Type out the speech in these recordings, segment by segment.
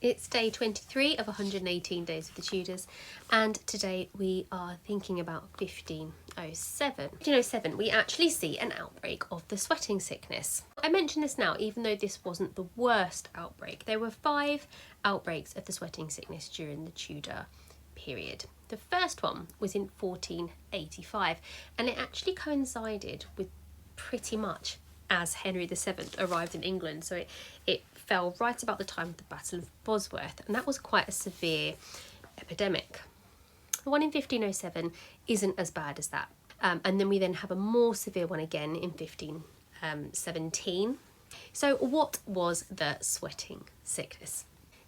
It's day 23 of 118 days of the Tudors, and today we are thinking about 1507. 1507, we actually see an outbreak of the sweating sickness. I mention this now, even though this wasn't the worst outbreak. There were 5 outbreaks of the sweating sickness during the Tudor period. The first one was in 1485, and it actually coincided with pretty much as Henry VII arrived in England, so it fell right about the time of the Battle of Bosworth, and that was quite a severe epidemic. The one in 1507 isn't as bad as that, and then we have a more severe one again in 1517. So what was the sweating sickness?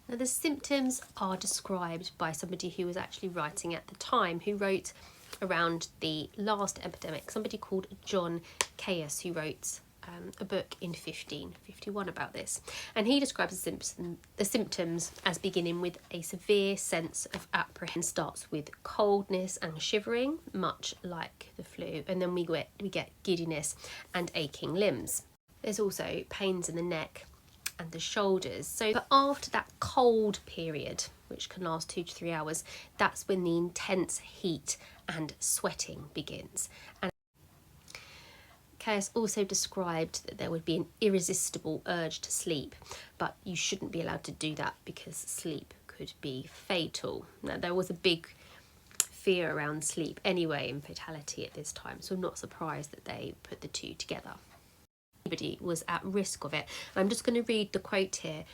Now the symptoms are described by somebody who was actually writing at the time, who wrote around the last epidemic, somebody called John Caius, who wrote a book in 1551 about this, and he describes the symptoms as beginning with a severe sense of apprehension. Starts with coldness and shivering, much like the flu, and then we get giddiness and aching limbs. There's also pains in the neck and the shoulders. So but after that cold period, which can last 2 to 3 hours, that's when the intense heat and sweating begins. And Caius also described that there would be an irresistible urge to sleep, but you shouldn't be allowed to do that because sleep could be fatal. Now, there was a big fear around sleep anyway in fatality at this time, so I'm not surprised that they put the two together. Anybody was at risk of it. I'm just going to read the quote here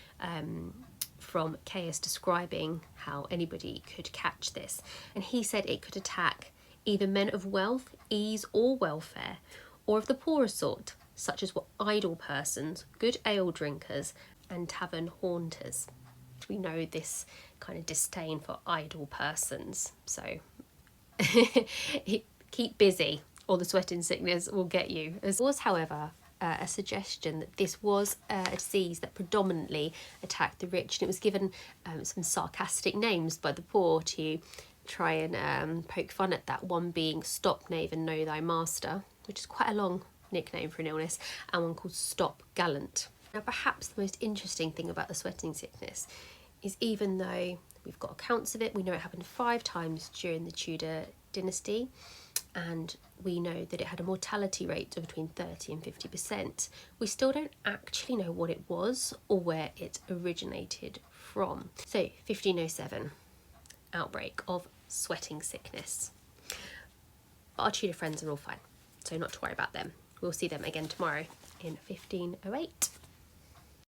from Caius describing how anybody could catch this. And he said it could attack either men of wealth, ease or welfare, or of the poorer sort, such as were idle persons, good ale drinkers, and tavern haunters. We know this kind of disdain for idle persons, so keep busy or the sweating sickness will get you. There was, however, a suggestion that this was a disease that predominantly attacked the rich, and it was given some sarcastic names by the poor to try and poke fun at that, one being Stop Knave and Know Thy Master, which is quite a long nickname for an illness, and one called Stop Gallant. Now perhaps the most interesting thing about the sweating sickness is, even though we've got accounts of it, we know it happened 5 times during the Tudor dynasty, and we know that it had a mortality rate of between 30 and 50%, we still don't actually know what it was or where it originated from. So 1507, outbreak of sweating sickness. Our Tudor friends are all fine, so not to worry about them. We'll see them again tomorrow in 1508.